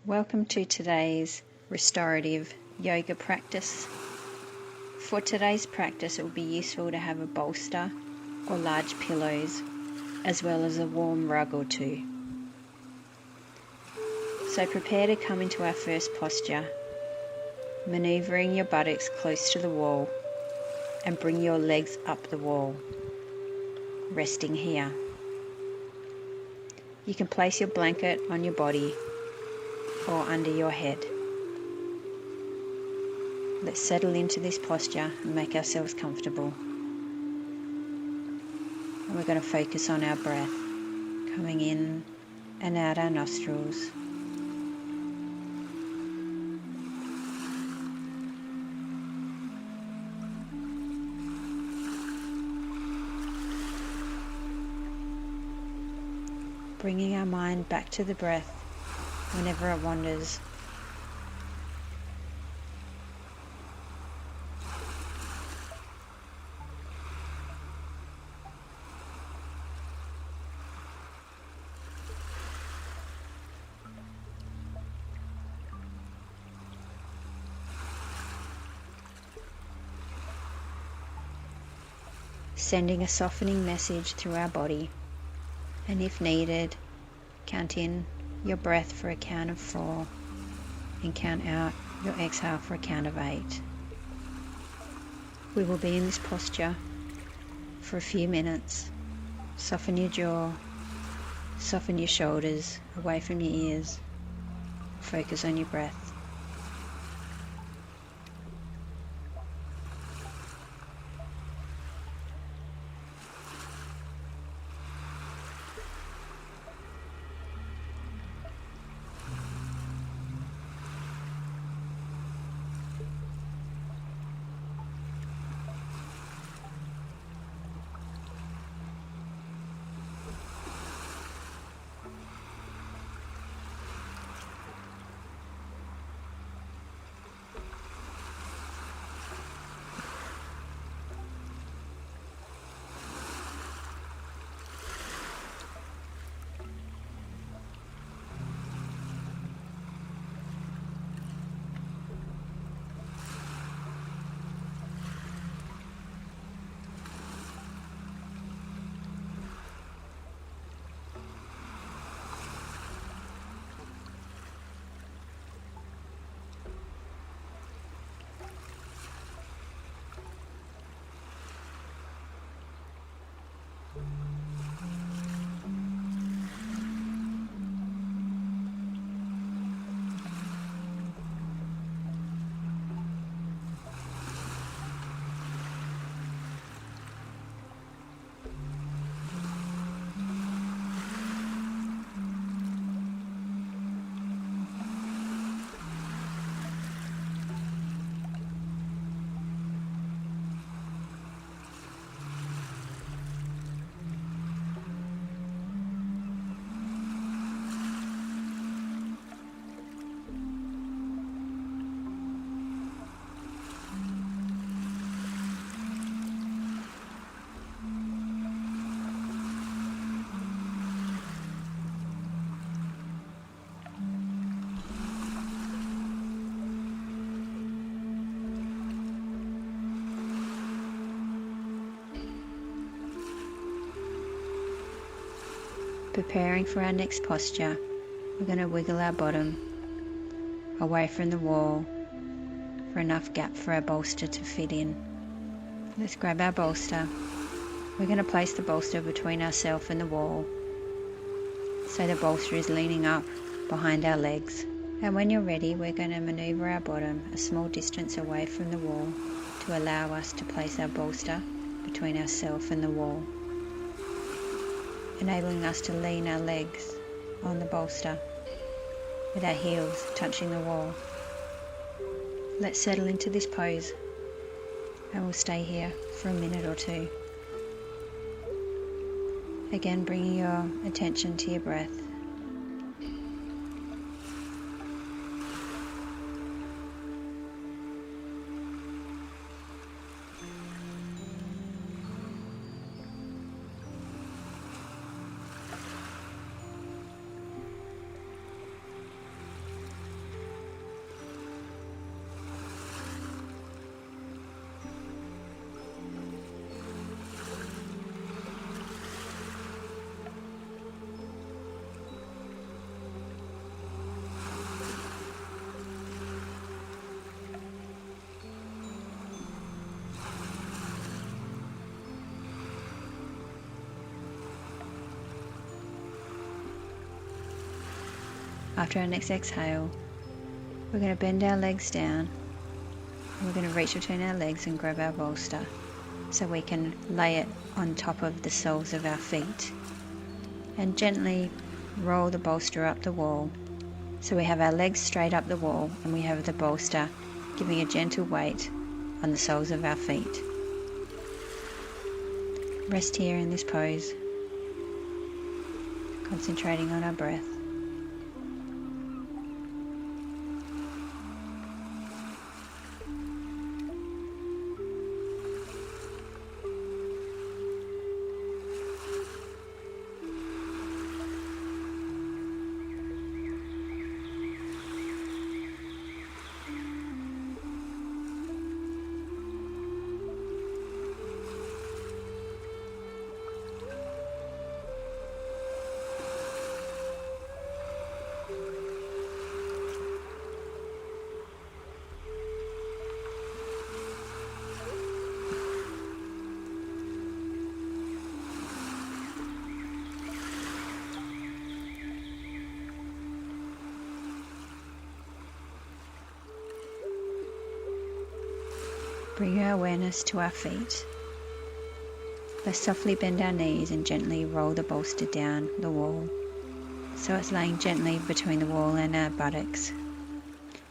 Welcome to today's restorative yoga practice. For today's practice, it will be useful to have a bolster or large pillows, as well as a warm rug or two. So prepare to come into our first posture, maneuvering your buttocks close to the wall and bring your legs up the wall, resting here. You can place your blanket on your body or under your head. Let's settle into this posture and make ourselves comfortable. And we're going to focus on our breath, coming in and out our nostrils. Bringing our mind back to the breath whenever it wanders. Sending a softening message through our body, and if needed, count in your breath for a count of 4 and count out your exhale for a count of 8. We will be in this posture for a few minutes. Soften your jaw, soften your shoulders away from your ears. Focus on your breath. Preparing for our next posture, we're going to wiggle our bottom away from the wall for enough gap for our bolster to fit in. Let's grab our bolster. We're going to place the bolster between ourselves and the wall, so the bolster is leaning up behind our legs. And when you're ready, we're going to maneuver our bottom a small distance away from the wall to allow us to place our bolster between ourselves and the wall, enabling us to lean our legs on the bolster with our heels touching the wall. Let's settle into this pose and we'll stay here for a minute or two. Again, bringing your attention to your breath. After our next exhale, we're going to bend our legs down, and we're going to reach between our legs and grab our bolster so we can lay it on top of the soles of our feet and gently roll the bolster up the wall. So we have our legs straight up the wall and we have the bolster giving a gentle weight on the soles of our feet. Rest here in this pose, concentrating on our breath. Bring our awareness to our feet. Let's softly bend our knees and gently roll the bolster down the wall so it's laying gently between the wall and our buttocks.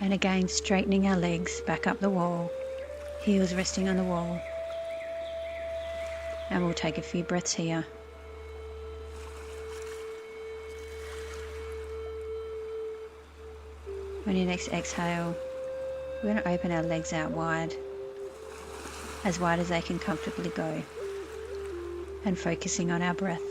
And again, straightening our legs back up the wall, heels resting on the wall. And we'll take a few breaths here. On your next exhale, we're going to open our legs out wide as they can comfortably go, and focusing on our breath.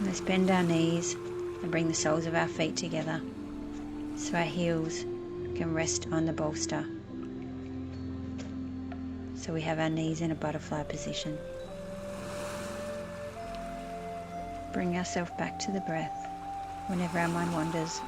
Let's bend our knees and bring the soles of our feet together so our heels can rest on the bolster. So we have our knees in a butterfly position. Bring ourselves back to the breath whenever our mind wanders.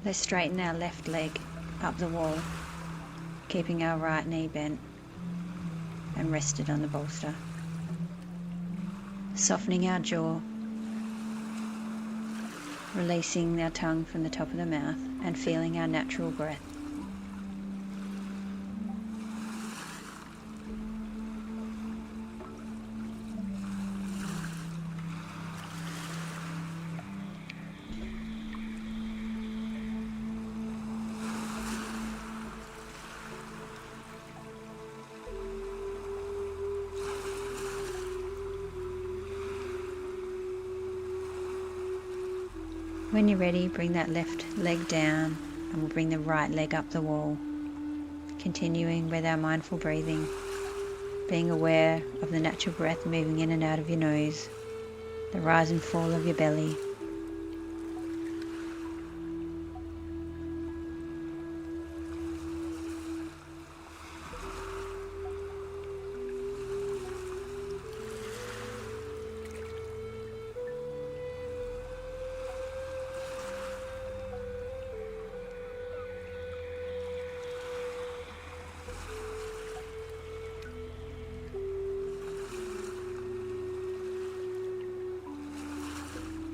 Let's straighten our left leg up the wall, keeping our right knee bent and rested on the bolster. Softening our jaw, releasing our tongue from the top of the mouth and feeling our natural breath. When you're ready, bring that left leg down and we'll bring the right leg up the wall, continuing with our mindful breathing, being aware of the natural breath moving in and out of your nose, the rise and fall of your belly.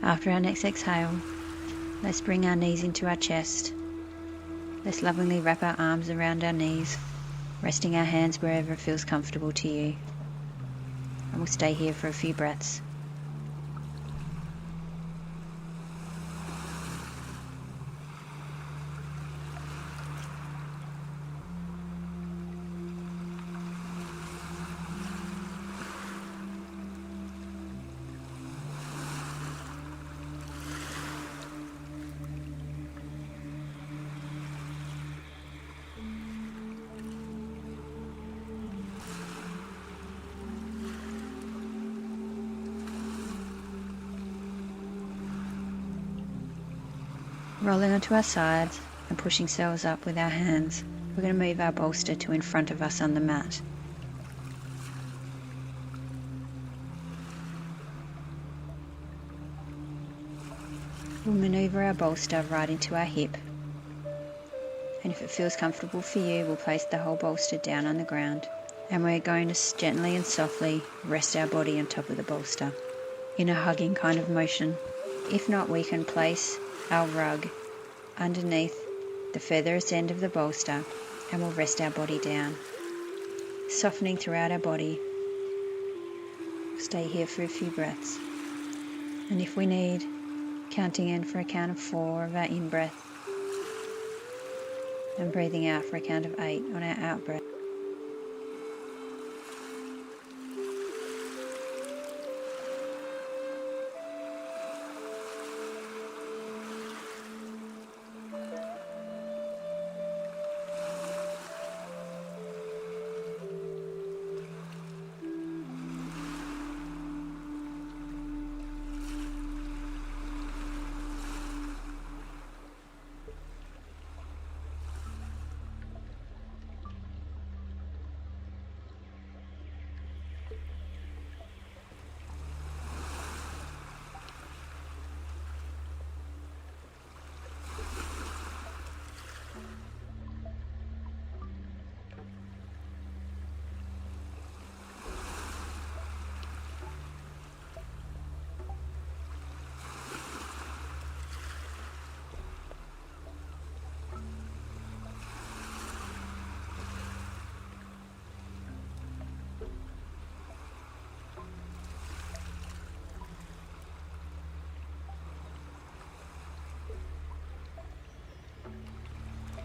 After our next exhale, Let's bring our knees into our chest. Let's lovingly wrap our arms around our knees, resting our hands wherever it feels comfortable to you. And we'll stay here for a few breaths. Rolling onto our sides and pushing ourselves up with our hands, we're going to move our bolster to in front of us on the mat. We'll manoeuvre our bolster right into our hip, and if it feels comfortable for you, we'll place the whole bolster down on the ground, and we're going to gently and softly rest our body on top of the bolster in a hugging kind of motion. If not, we can place our rug underneath the furthest end of the bolster and we'll rest our body down, softening throughout our body. Stay here for a few breaths, and if we need, counting in for a count of 4 of our in-breath and breathing out for a count of 8 on our out-breath.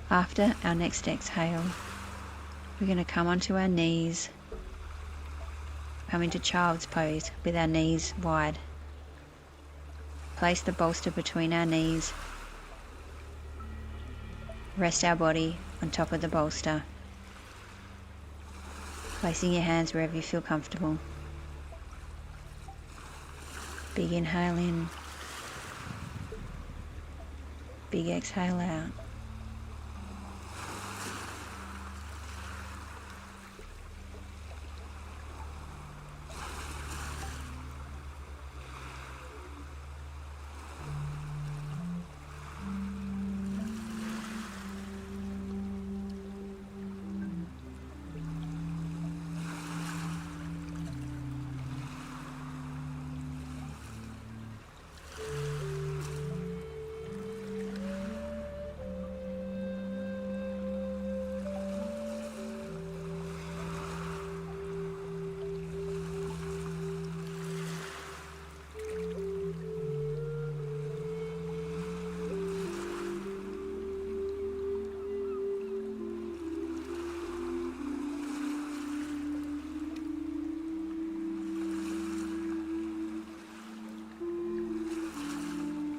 After our next exhale, we're going to come onto our knees, come into child's pose with our knees wide. Place the bolster between our knees, rest our body on top of the bolster, placing your hands wherever you feel comfortable. Big inhale in, big exhale out.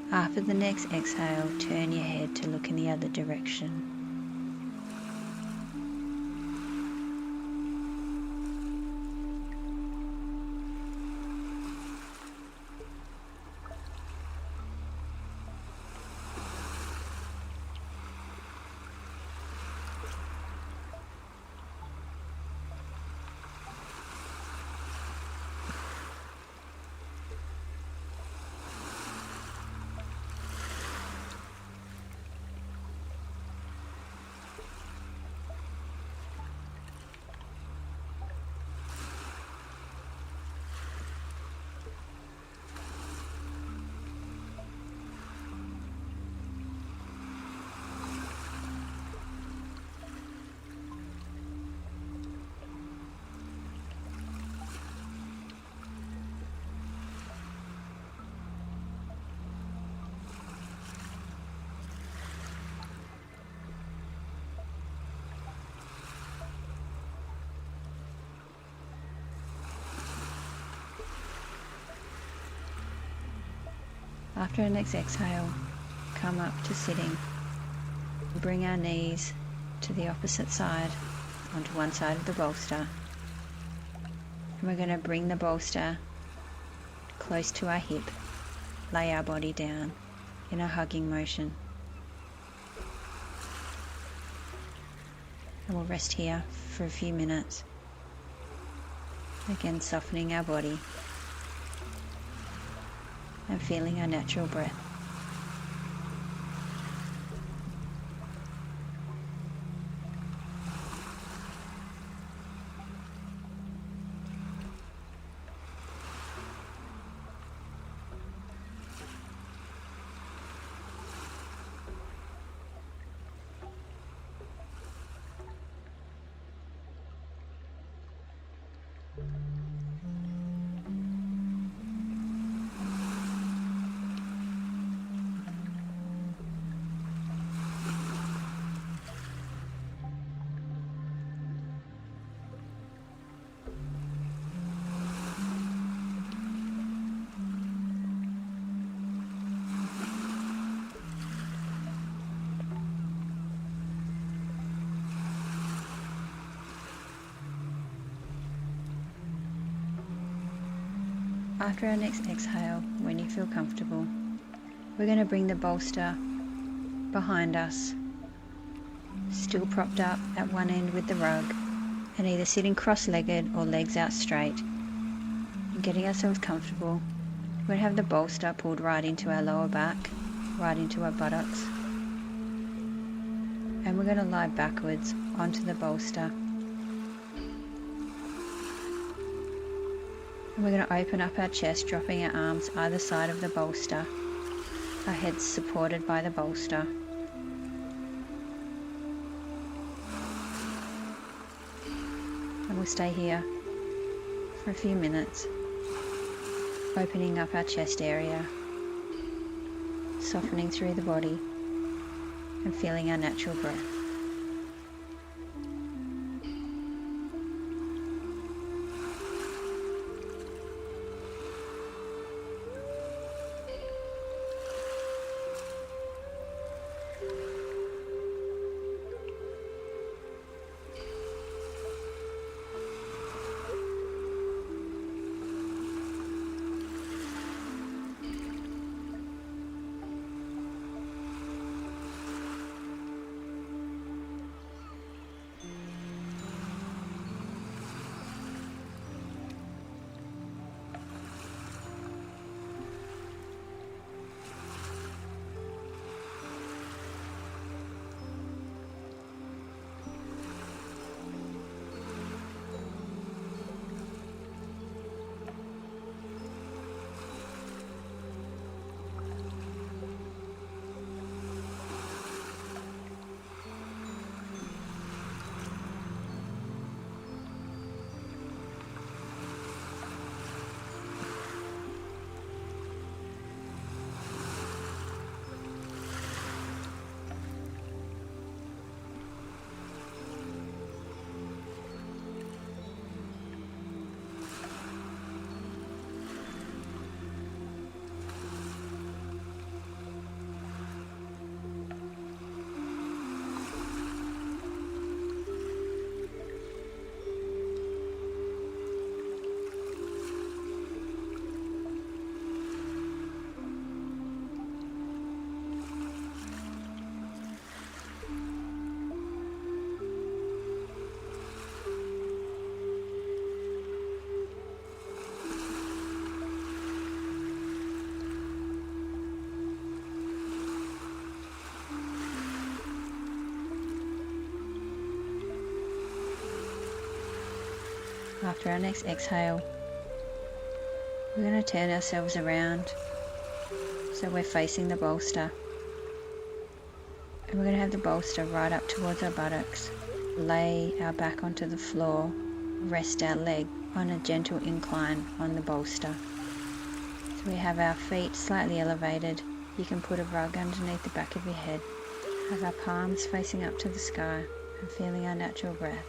After the next exhale, turn your head to look in the other direction. After our next exhale, come up to sitting. Bring our knees to the opposite side, onto one side of the bolster. And we're going to bring the bolster close to our hip, lay our body down in a hugging motion. And we'll rest here for a few minutes. Again, softening our body and feeling our natural breath. After our next exhale, when you feel comfortable, we're going to bring the bolster behind us, still propped up at one end with the rug, and either sitting cross-legged or legs out straight. And getting ourselves comfortable, we're going to have the bolster pulled right into our lower back, right into our buttocks. And we're going to lie backwards onto the bolster. And we're going to open up our chest, dropping our arms either side of the bolster, our heads supported by the bolster. And we'll stay here for a few minutes, opening up our chest area, softening through the body, and feeling our natural breath. After our next exhale, we're going to turn ourselves around so we're facing the bolster. And we're going to have the bolster right up towards our buttocks. Lay our back onto the floor, rest our leg on a gentle incline on the bolster. So we have our feet slightly elevated. You can put a rug underneath the back of your head. Have our palms facing up to the sky and feeling our natural breath.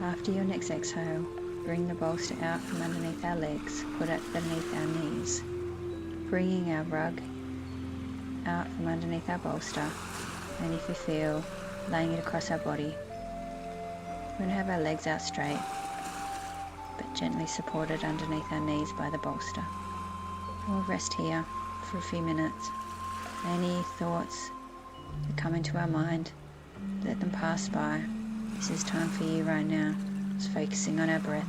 After your next exhale, bring the bolster out from underneath our legs, put it beneath our knees, bringing our rug out from underneath our bolster, and if you feel, laying it across our body. We're going to have our legs out straight, but gently supported underneath our knees by the bolster. We'll rest here for a few minutes. Any thoughts that come into our mind, let them pass by. This is time for you right now. Just focusing on our breath.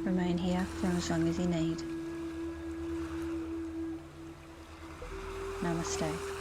Remain here for as long as you need. Namaste.